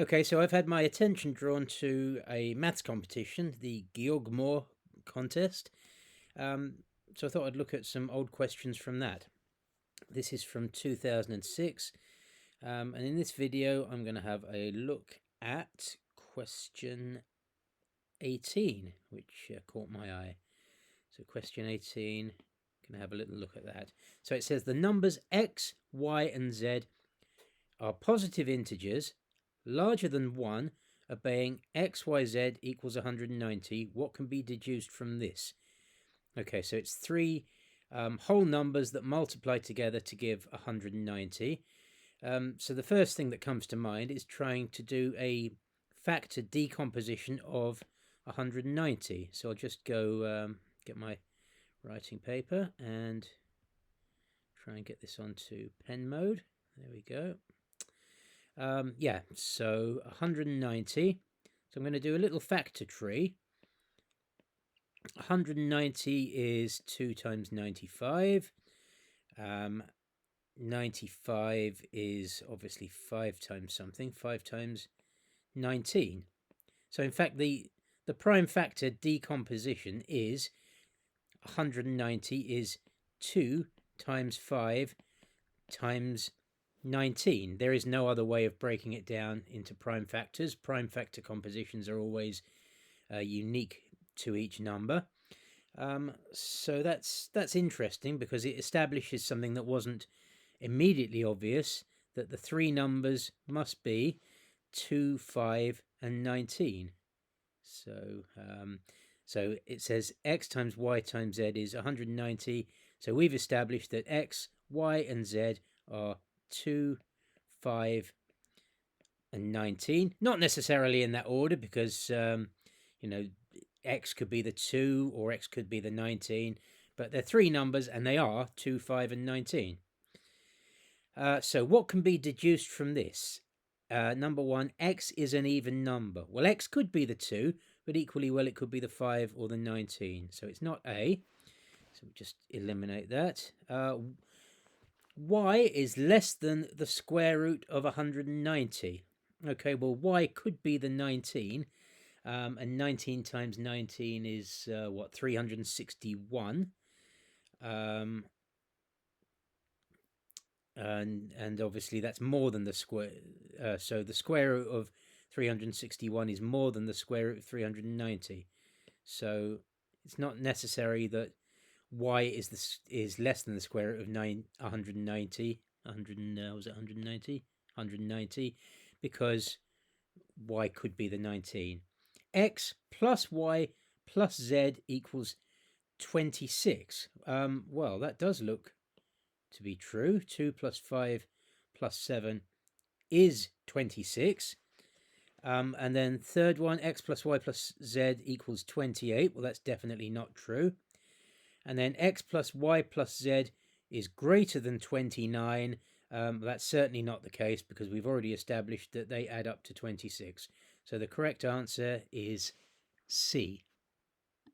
Okay, so I've had my attention drawn to a maths competition, the Georg Mohr contest. So I thought I'd look at some old questions from that. This is from 2006, and in this video I'm going to have a look at question 18, which caught my eye. So question 18, going to have a little look at that. So it says the numbers x, y, and z are positive integers larger than 1, obeying x, y, z equals 190. What can be deduced from this? Okay, so it's three whole numbers that multiply together to give 190. So the first thing that comes to mind is trying to do a factor decomposition of 190. So I'll just go get my writing paper and try and get this onto pen mode. There we go. Yeah, so 190. So I'm going to do a little factor tree. 190 is 2 times 95. 95 is obviously 5 times something, 5 times 19. So in fact, the prime factor decomposition is 190 is 2 times 5 times 19. There is no other way of breaking it down into prime factors. Prime factor compositions are always unique to each number. So that's interesting because it establishes something that wasn't immediately obvious, that the three numbers must be 2, 5, and 19. So it says x times y times z is 190. So we've established that x, y, and z are 2, 5, and 19. Not necessarily in that order because, x could be the 2 or x could be the 19. But they're three numbers and they are 2, 5, and 19. So what can be deduced from this? Number one, x is an even number. Well, x could be the 2, but equally well it could be the 5 or the 19. So it's not A. So we just eliminate that. Y is less than the square root of 190. Okay, well, y could be the 19. And 19 times 19 is, 361. And obviously that's more than the square. So the square root of 361 is more than the square root of 390. So it's not necessary that y is less than the square root of 190. 190? Because y could be the 19. X plus y plus z equals 26. Well, that does look to be true. 2 plus 5 plus 7 is 26. And then third one, x plus y plus z equals 28. Well, that's definitely not true. And then x plus y plus z is greater than 29. That's certainly not the case because we've already established that they add up to 26. So the correct answer is C.